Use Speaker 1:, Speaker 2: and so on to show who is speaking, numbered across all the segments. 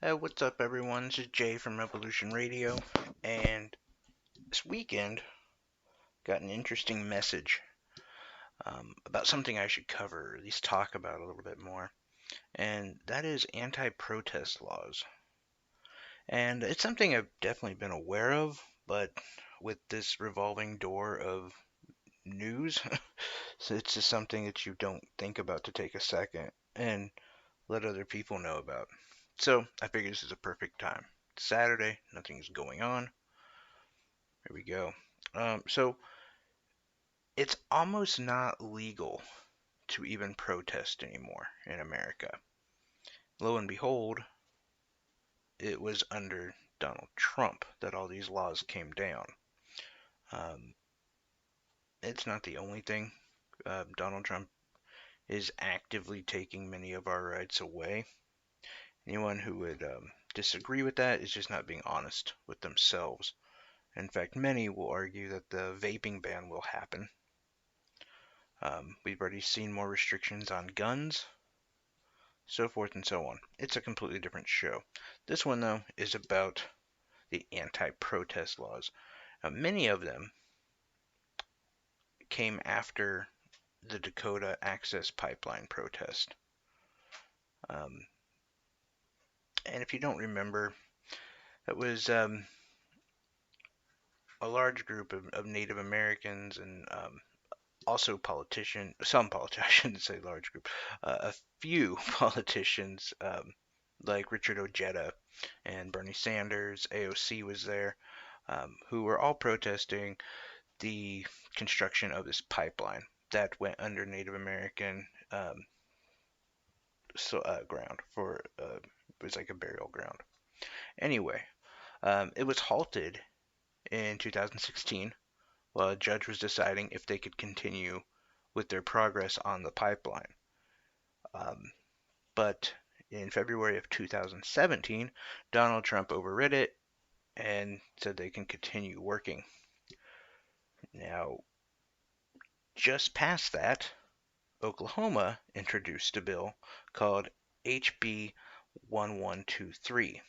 Speaker 1: What's up, everyone? This is Jay from Revolution Radio, and this weekend got an interesting message about something I should cover, or at least talk about a little bit more, and that is anti-protest laws. And it's something I've definitely been aware of, but with this revolving door of news, so it's just something that you don't think about to take a second and let other people know about. So I figured this is a perfect time. It's Saturday, nothing's going on. Here we go. So it's almost not legal to even protest anymore in America. Lo and behold, it was under Donald Trump that all these laws came down. Um, it's not the only thing. Donald Trump is actively taking many of our rights away. Anyone who would disagree with that is just not being honest with themselves. In fact, many will argue that the vaping ban will happen. We've already seen more restrictions on guns, so forth and so on. It's a completely different show. This one, though, is about the anti-protest laws. Many of them came after the Dakota Access Pipeline protest. Um, and if you don't remember, it was a large group of Native Americans and also politicians, some politicians, I shouldn't say large group, a few politicians like Richard Ojeda and Bernie Sanders, AOC was there, who were all protesting the construction of this pipeline that went under Native American ground for it was like a burial ground. Anyway, it was halted in 2016 while a judge was deciding if they could continue with their progress on the pipeline. Um, but in February of 2017, Donald Trump overrid it and said they can continue working. Now, just past that, Oklahoma introduced a bill called HB 1123.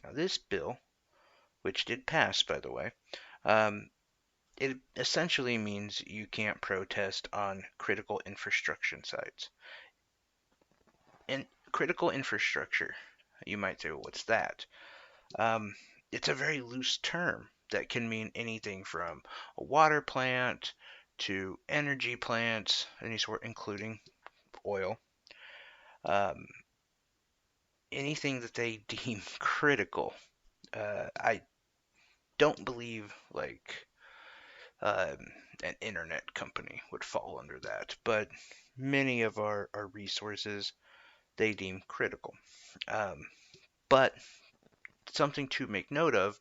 Speaker 1: Now, this bill, which did pass, by the way, um, it essentially means you can't protest on critical infrastructure sites. And critical infrastructure, you might say, well, what's that? Um, it's a very loose term that can mean anything from a water plant to energy plants, any sort, including oil. Um, Anything that they deem critical. I don't believe like um, an internet company would fall under that, but many of our resources they deem critical. Um, but something to make note of,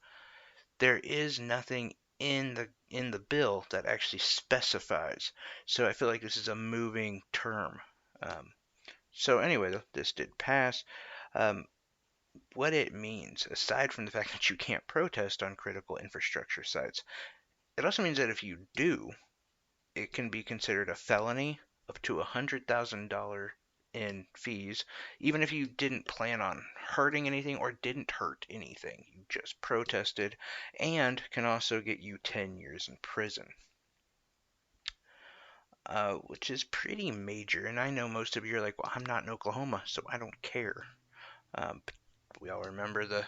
Speaker 1: there is nothing in the bill that actually specifies. So I feel like this is a moving term. Um, so anyway, this did pass. Um, what it means, aside from the fact that you can't protest on critical infrastructure sites, it also means that if you do, it can be considered a felony up to $100,000 in fees, even if you didn't plan on hurting anything or didn't hurt anything. You just protested, and can also get you 10 years in prison, which is pretty major. And I know most of you are like, well, I'm not in Oklahoma, so I don't care. We all remember the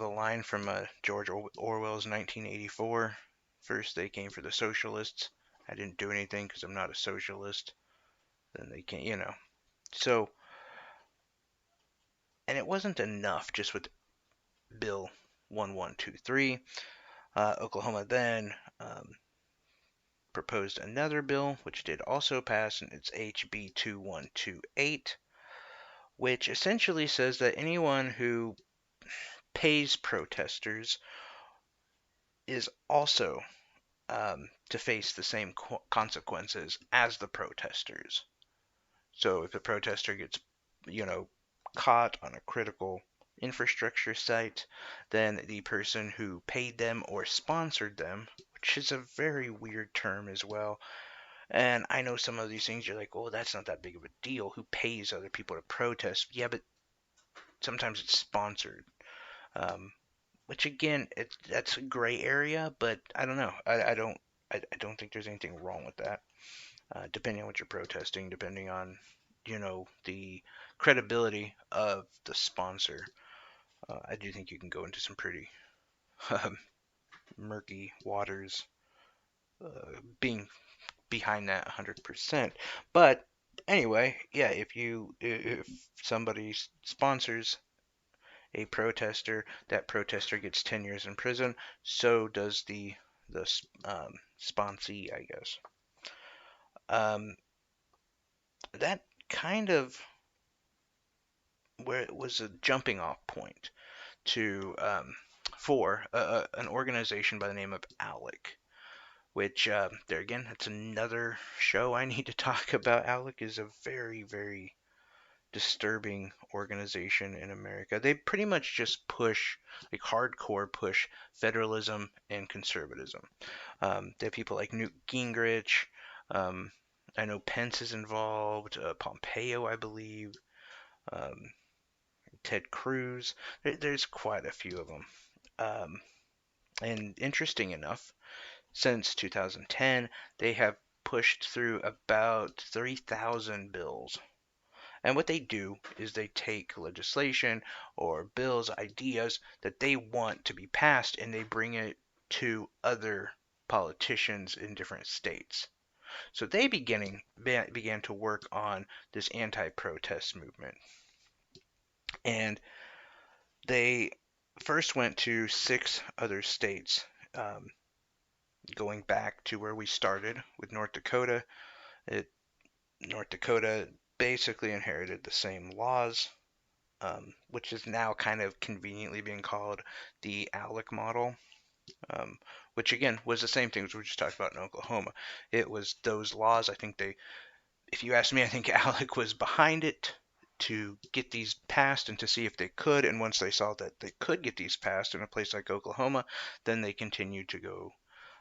Speaker 1: line from George Orwell's 1984. First, they came for the socialists. I didn't do anything because I'm not a socialist. Then they can't, So, and it wasn't enough just with Bill 1123. Oklahoma then proposed another bill, which did also pass, and it's HB 2128, which essentially says that anyone who pays protesters is also to face the same consequences as the protesters. So if the protester gets, you know, caught on a critical infrastructure site, then the person who paid them or sponsored them, which is a very weird term as well. And I know some of these things you're like, oh, that's not that big of a deal. Who pays other people to protest? Yeah, but sometimes it's sponsored. Um, which again, that's a gray area, but I don't know. I don't think there's anything wrong with that. Depending on what you're protesting, depending on the credibility of the sponsor, I do think you can go into some pretty um, murky waters being behind that 100%. But anyway, yeah, if somebody sponsors a protester, that protester gets 10 years in prison. So does the sponsee, I guess. Um, that kind of where it was a jumping off point to for an organization by the name of ALEC, which there again, that's another show I need to talk about. ALEC is a very, very disturbing organization in America. They pretty much just push, like hardcore push, federalism and conservatism. They have people like Newt Gingrich. Um, I know Pence is involved. Pompeo, I believe. Um, Ted Cruz. There's quite a few of them. Um, and interesting enough, since 2010, they have pushed through about 3,000 bills. And what they do is they take legislation or bills, ideas that they want to be passed, and they bring it to other politicians in different states. So they began to work on this anti-protest movement. And they first went to 6 other states, um, going back to where we started with North Dakota. It, North Dakota basically inherited the same laws, which is now kind of conveniently being called the ALEC model, which again was the same thing as we just talked about in Oklahoma. It was those laws. I think if you ask me, I think ALEC was behind it to get these passed and to see if they could. And once they saw that they could get these passed in a place like Oklahoma, then they continued to go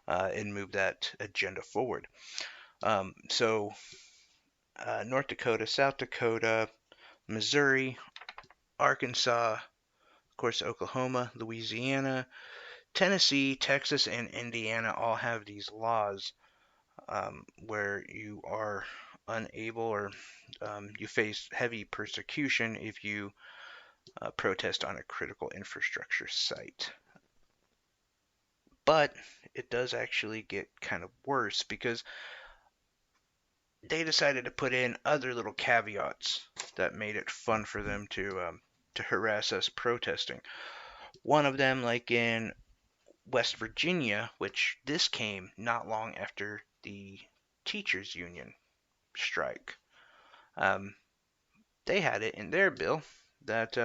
Speaker 1: and move that agenda forward. So North Dakota, South Dakota, Missouri, Arkansas, of course, Oklahoma, Louisiana, Tennessee, Texas, and Indiana all have these laws where you are unable or you face heavy persecution if you protest on a critical infrastructure site. But it does actually get kind of worse because they decided to put in other little caveats that made it fun for them to harass us protesting. One of them, like in West Virginia, which this came not long after the teachers union strike. Um, they had it in their bill that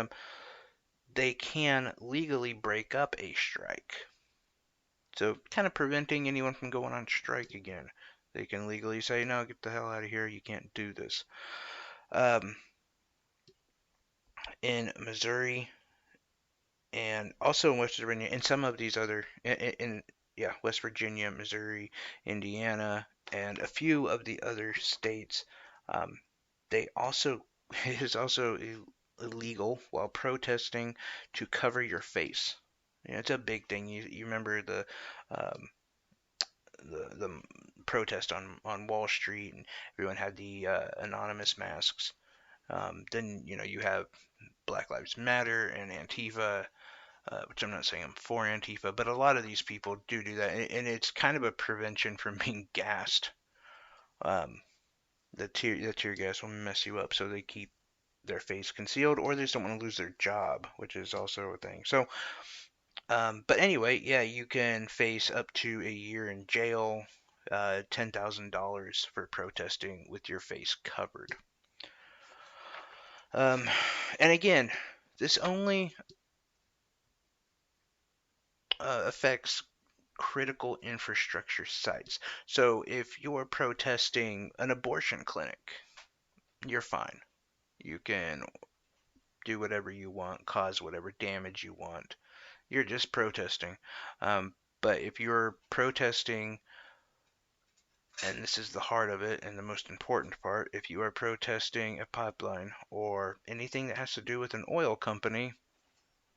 Speaker 1: they can legally break up a strike. So kind of preventing anyone from going on strike again. They can legally say, no, get the hell out of here. You can't do this. Um, in Missouri and also in West Virginia, and some of these other, yeah, West Virginia, Missouri, Indiana, and a few of the other states, um, they also it is also illegal while protesting to cover your face. You know, it's a big thing. You remember um, the protest on Wall Street, and everyone had the anonymous masks. Then you have Black Lives Matter and Antifa, which I'm not saying I'm for Antifa, but a lot of these people do that, and it's kind of a prevention from being gassed. Um, the tear gas will mess you up, so they keep their face concealed, or they just don't want to lose their job, which is also a thing. So, but anyway, yeah, you can face up to a year in jail, $10,000 for protesting with your face covered. Um, and again, this only affects critical infrastructure sites. So if you're protesting an abortion clinic, you're fine. You can do whatever you want, cause whatever damage you want. You're just protesting. But if you're protesting and this is the heart of it and the most important part, if you are protesting a pipeline or anything that has to do with an oil company,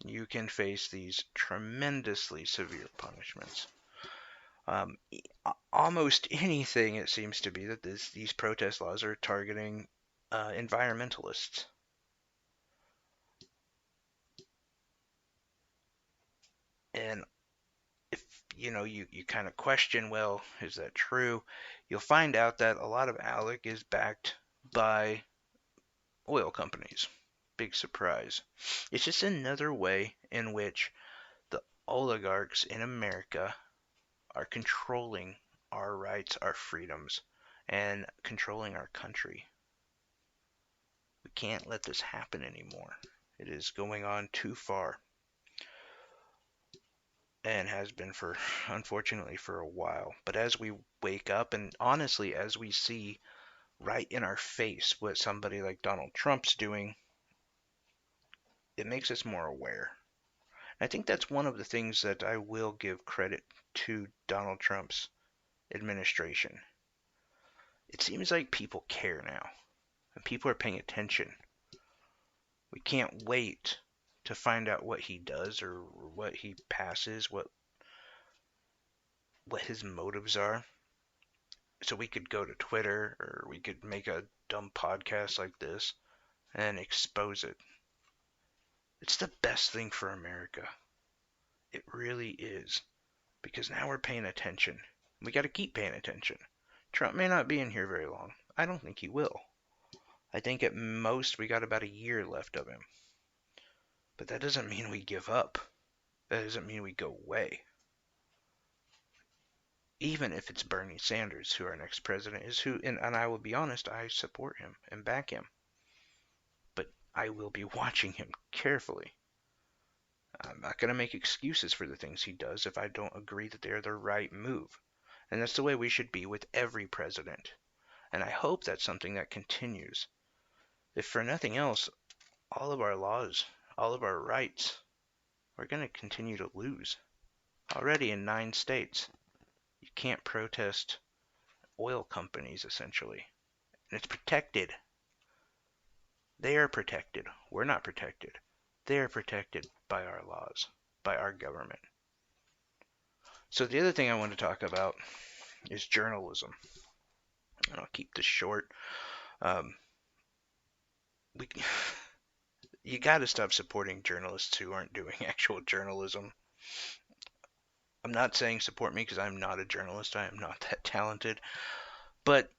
Speaker 1: you can face these tremendously severe punishments. Almost anything, it seems to be, that these protest laws are targeting environmentalists. And if you kind of question, well, is that true? You'll find out that a lot of ALEC is backed by oil companies. Big surprise. It's just another way in which the oligarchs in America are controlling our rights, our freedoms, and controlling our country. We can't let this happen anymore. It is going on too far and has been for, unfortunately, for a while. But as we wake up, and honestly, as we see right in our face what somebody like Donald Trump's doing, it makes us more aware. I think that's one of the things that I will give credit to Donald Trump's administration. It seems like people care now, and people are paying attention. We can't wait to find out what he does or what he passes, what his motives are. So we could go to Twitter or we could make a dumb podcast like this and expose it. It's the best thing for America. It really is. Because now we're paying attention. We got to keep paying attention. Trump may not be in here very long. I don't think he will. I think at most we got about a year left of him. But that doesn't mean we give up. That doesn't mean we go away. Even if it's Bernie Sanders, who our next president is, and I will be honest, I support him and back him. But I will be watching him carefully. I'm not going to make excuses for the things he does if I don't agree that they're the right move. And that's the way we should be with every president. And I hope that's something that continues. If for nothing else, all of our laws, all of our rights, we're going to continue to lose. Already in 9 states, you can't protest oil companies, essentially. And it's protected. They are protected. We're not protected. They are protected by our laws, by our government. So the other thing I want to talk about is journalism. And I'll keep this short. You got to stop supporting journalists who aren't doing actual journalism. I'm not saying support me because I'm not a journalist. I am not that talented. But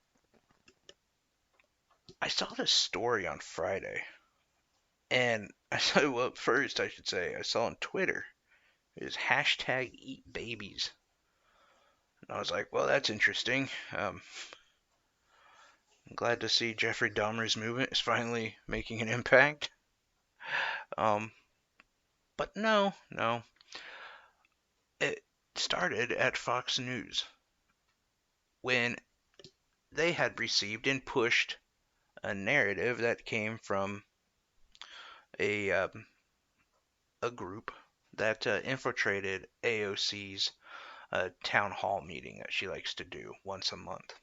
Speaker 1: I saw this story on Friday. And I saw, well, first I should say, I saw on Twitter, it was hashtag eat babies. And I was like, well, that's interesting. I'm glad to see Jeffrey Dahmer's movement is finally making an impact. But no. It started at Fox News when they had received and pushed a narrative that came from a group that infiltrated AOC's town hall meeting that she likes to do once a month.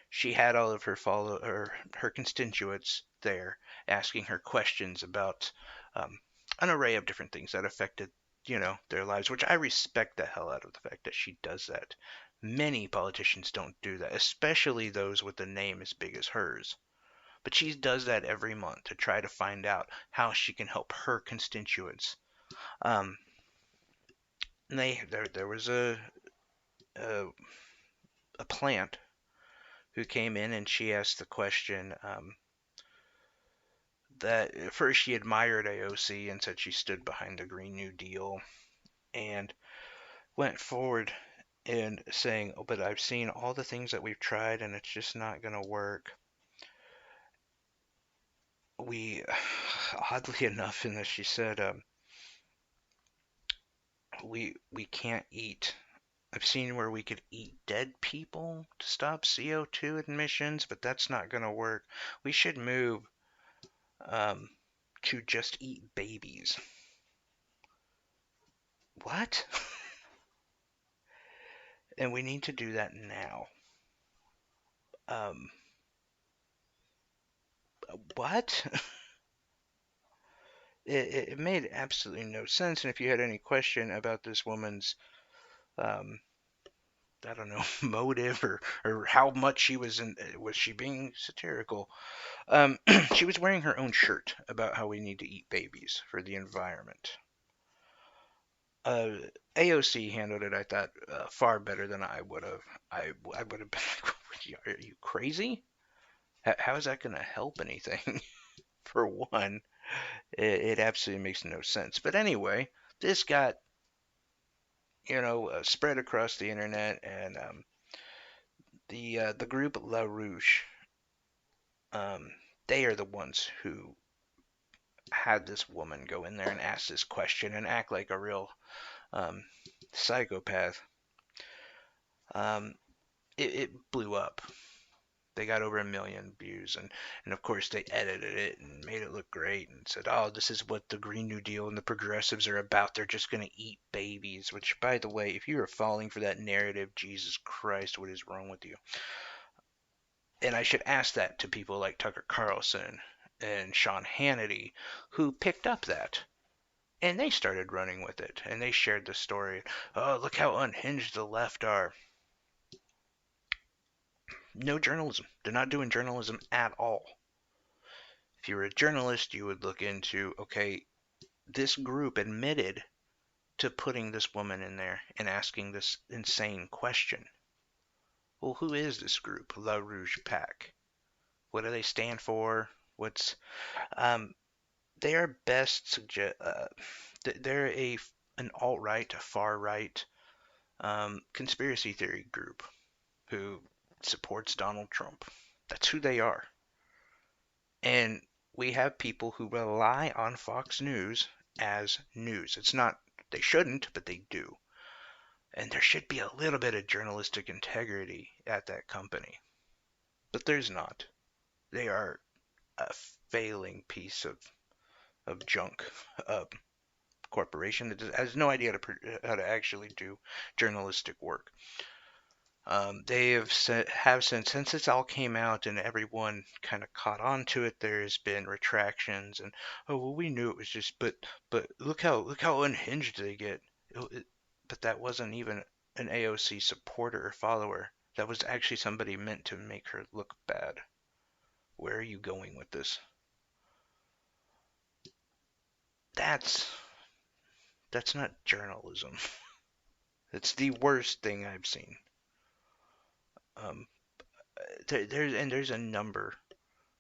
Speaker 1: She had all of her constituents there asking her questions about an array of different things that affected their lives, which I respect the hell out of the fact that she does that. Many politicians don't do that, especially those with a name as big as hers. But she does that every month to try to find out how she can help her constituents. Um, there was a plant who came in and she asked the question that at first she admired AOC and said she stood behind the Green New Deal and went forward and saying, oh, but I've seen all the things that we've tried and it's just not going to work. Oddly enough, in this, she said, we can't eat. I've seen where we could eat dead people to stop CO2 emissions, but that's not going to work. We should move to just eat babies. What? And we need to do that now. Um, what? It made absolutely no sense. And if you had any question about this woman's, um, I don't know, motive or how much she was she being satirical? She was wearing her own shirt about how we need to eat babies for the environment. Uh, AOC handled it, I thought, far better than I would have. I would have been like, are you crazy? How is that going to help anything? For one, it absolutely makes no sense. But anyway, this got, spread across the internet, and the group La Rouge, um, they are the ones who had this woman go in there and ask this question and act like a real um, psychopath. Um, it blew up. They got over 1 million views, and of course they edited it and made it look great and said, "Oh, this is what the Green New Deal and the progressives are about. They're just going to eat babies." Which, by the way, if you are falling for that narrative, Jesus Christ, what is wrong with you? And I should ask that to people like Tucker Carlson and Sean Hannity, who picked up that. And they started running with it, and they shared the story. Oh, look how unhinged the left are. No journalism. They're not doing journalism at all. If you were a journalist, you would look into, okay, this group admitted to putting this woman in there and asking this insane question. Well, who is this group, La Rouge Pack? What do they stand for? What's um, they are best suggest they're an alt-right, a far-right conspiracy theory group who supports Donald Trump. That's who they are. And we have people who rely on Fox News as news. It's not, they shouldn't, but they do. And there should be a little bit of journalistic integrity at that company. But there's not. They are a failing piece of junk corporation that has no idea how to actually do journalistic work. They have since this all came out and everyone kind of caught on to it. There's been retractions and, oh well, we knew it was just, but look how unhinged they get. But that wasn't even an AOC supporter or follower. That was actually somebody meant to make her look bad. Where are you going with this? That's that's not journalism. It's the worst thing I've seen. Um, there's a number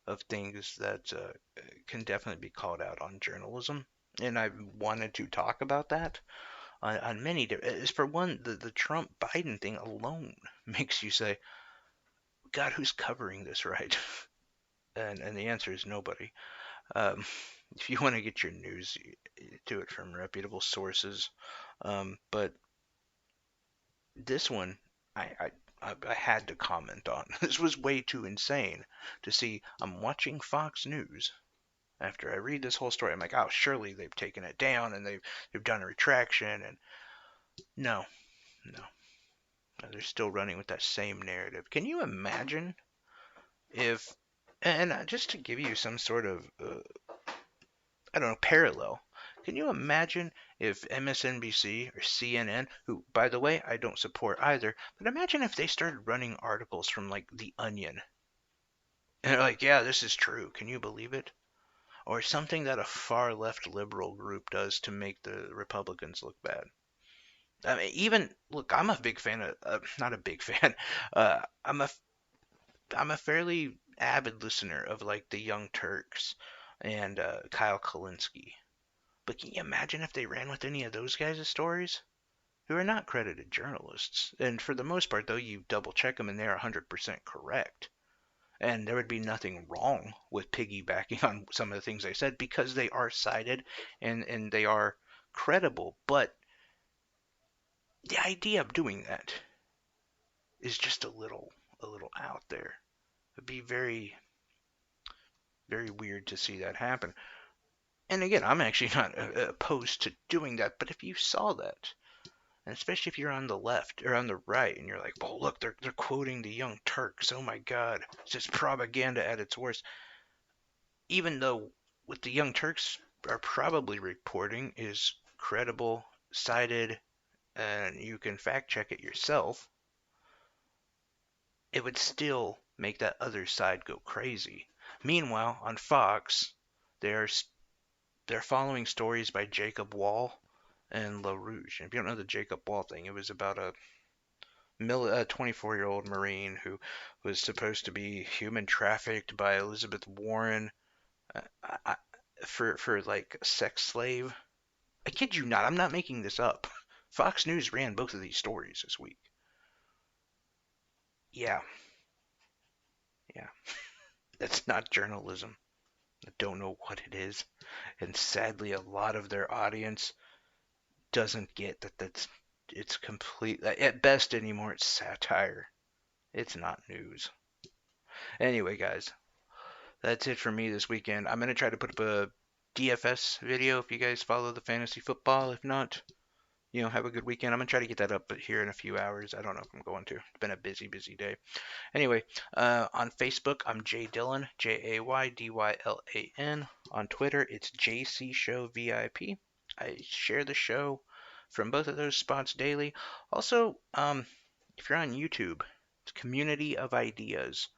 Speaker 1: of things that can definitely be called out on journalism, and I wanted to talk about that on many different. As for one, the Trump Biden thing alone makes you say, God, who's covering this right? And the answer is nobody. Um, if you want to get your news, you do it from reputable sources. But this one, I, I had to comment on. This was way too insane to see. I'm watching Fox News. After I read this whole story, I'm like, oh, surely they've taken it down and they've done a retraction. And no, no, they're still running with that same narrative. Can you imagine if, and just to give you some sort of, I don't know, parallel, can you imagine if MSNBC or CNN, who, by the way, I don't support either, but imagine if they started running articles from like The Onion. And they're like, yeah, this is true. Can you believe it? Or something that a far left liberal group does to make the Republicans look bad. I mean, even look, I'm a big fan of, not a big fan. Uh, I'm a I'm a fairly avid listener of like the Young Turks and Kyle Kalinske. But can you imagine if they ran with any of those guys' stories? Who are not credited journalists. And for the most part, though, you double check them and they're 100% correct. And there would be nothing wrong with piggybacking on some of the things they said because they are cited and they are credible. But the idea of doing that is just a little out there. It'd be very very weird to see that happen. And again, I'm actually not opposed to doing that, but if you saw that And especially if you're on the left or on the right and you're like, oh, look, they're quoting the Young Turks. Oh my God. It's just propaganda at its worst. Even though what the Young Turks are probably reporting is credible, cited, and you can fact check it yourself, it would still make that other side go crazy. Meanwhile, on Fox, they're they're following stories by Jacob Wall and LaRouche. And if you don't know the Jacob Wall thing, it was about a 24-year-old Marine who was supposed to be human trafficked by Elizabeth Warren uh, I, for like a sex slave. I kid you not. I'm not making this up. Fox News ran both of these stories this week. Yeah, yeah. That's not journalism. I don't know what it is. And sadly, a lot of their audience doesn't get that it's complete. At best anymore, it's satire. It's not news. Anyway, guys, that's it for me this weekend. I'm gonna try to put up a DFS video if you guys follow the fantasy football. If not, have a good weekend. I'm gonna try to get that up here in a few hours. I don't know if I'm going to. It's been a busy, busy day. Anyway, on Facebook, I'm Jay Dillon, JayDylan. On Twitter, it's JC Show VIP. I share the show from both of those spots daily. Also, if you're on YouTube, it's Community of Ideas,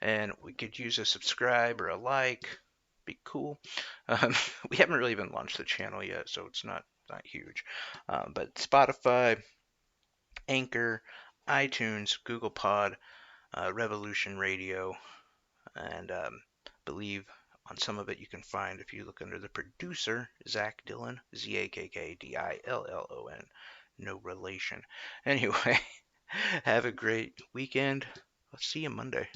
Speaker 1: and we could use a subscribe or a like. Be cool. We haven't really even launched the channel yet, so it's not huge. But Spotify, Anchor, iTunes, Google Pod, Revolution Radio, and believe on some of it you can find if you look under the producer, Zach Dillon, ZAKKDILLON. No relation. Anyway, have a great weekend. I'll see you Monday.